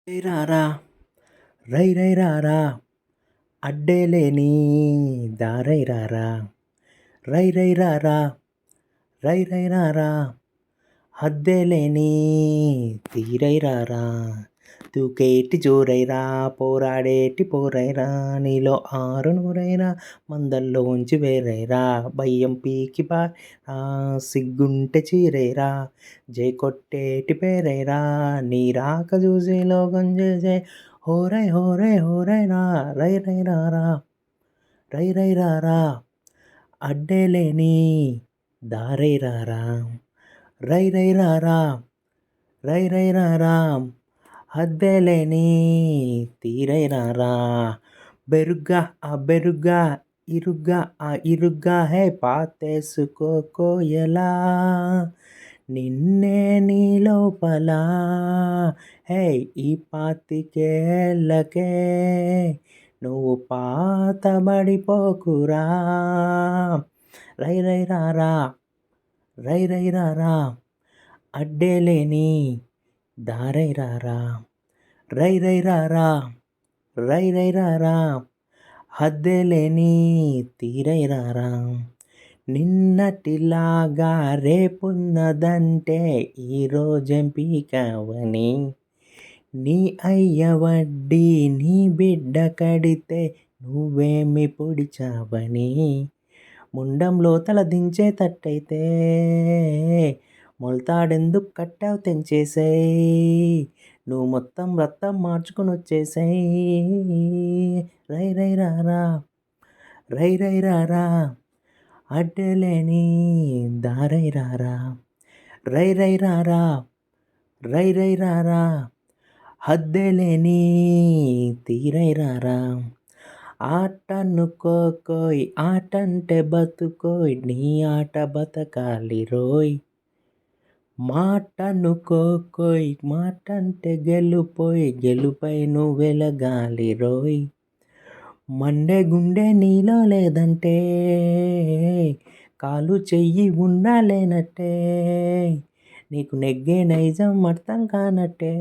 రై రారా రై రై రారా అడ్డేలేని దారై రారా రై రై రారా రై రై రారా హద్దేలేని తీరై రారా దూకేటి జోరైరా పోరాడేటి పోరైరా నీలో ఆరు నూరైరా మందల్లోంచి వేరైరా భయం పీకి బారైరా సిగ్గుంటే చీరైరా జై కొట్టేటి పేరైరా నీ రాక చూసి లోకం చేసే హోరై హోరై హోరై రా రై రై రారా రై రై రారా అడ్డేలేని దారై రారా రై రై రారా రై రై రారా హద్దేలేని తీరై రారా బెరుగ్గా ఆ బెరుగ్గా ఇరుగ్గా ఆ ఇరుగ్గా హే పాతేసుకో ఎలా నిన్నే నీ లోపల హే ఈ పాతికేళ్ళకే నువ్వు పాతబడిపోకురా రై రై రారా రై రై రారా అడ్డేలేని దారై రారా రై రై రారా రై రై రారా హద్దేలేని తీరై రారా నిన్నటిలాగా రేపున్నదంటే ఈరోజేం పీకావని నీ అయ్య వడ్డీ నీ బిడ్డ కడితే నువ్వేమి పొడిచావని ముండంలో తల దించేటట్టయితే మొలతాడెందుకు కట్టావు తెంచేసేయ్ నువ్వు మొత్తం రక్తం మార్చుకొని వచ్చేసేయ్ రై రై రారా రై రై రారా అడ్డలేని దారై రారా రై రై రారా రై రై రారా హద్దేలేని తీరై రారా ఆటనుకోకోయ్ ఆటంటే బతుకోయ్ నీ ఆట బతకాలి రోయ్ మాటనుకోకోయ్ మాటంటే గెలుపోయ్ గెలుపై నువ్వు వెలగాలి రోయ్ మండే గుండె నీలో లేదంటే కాలు చెయ్యి ఉన్నా లేనట్టే నీకు నెగ్గే నైజం అర్థం కానట్టే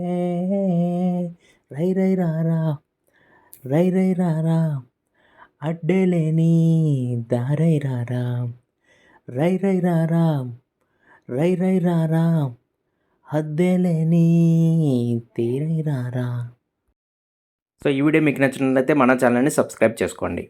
రై రై రారా రై రై రారా అడ్డేలేని దారై రారా రై రై రారా రై రై రారా హద్దేలేని తీరై రారా. సో ఈ వీడియో మీకు నచ్చినట్లయితే మన ఛానల్ని సబ్స్క్రైబ్ చేసుకోండి.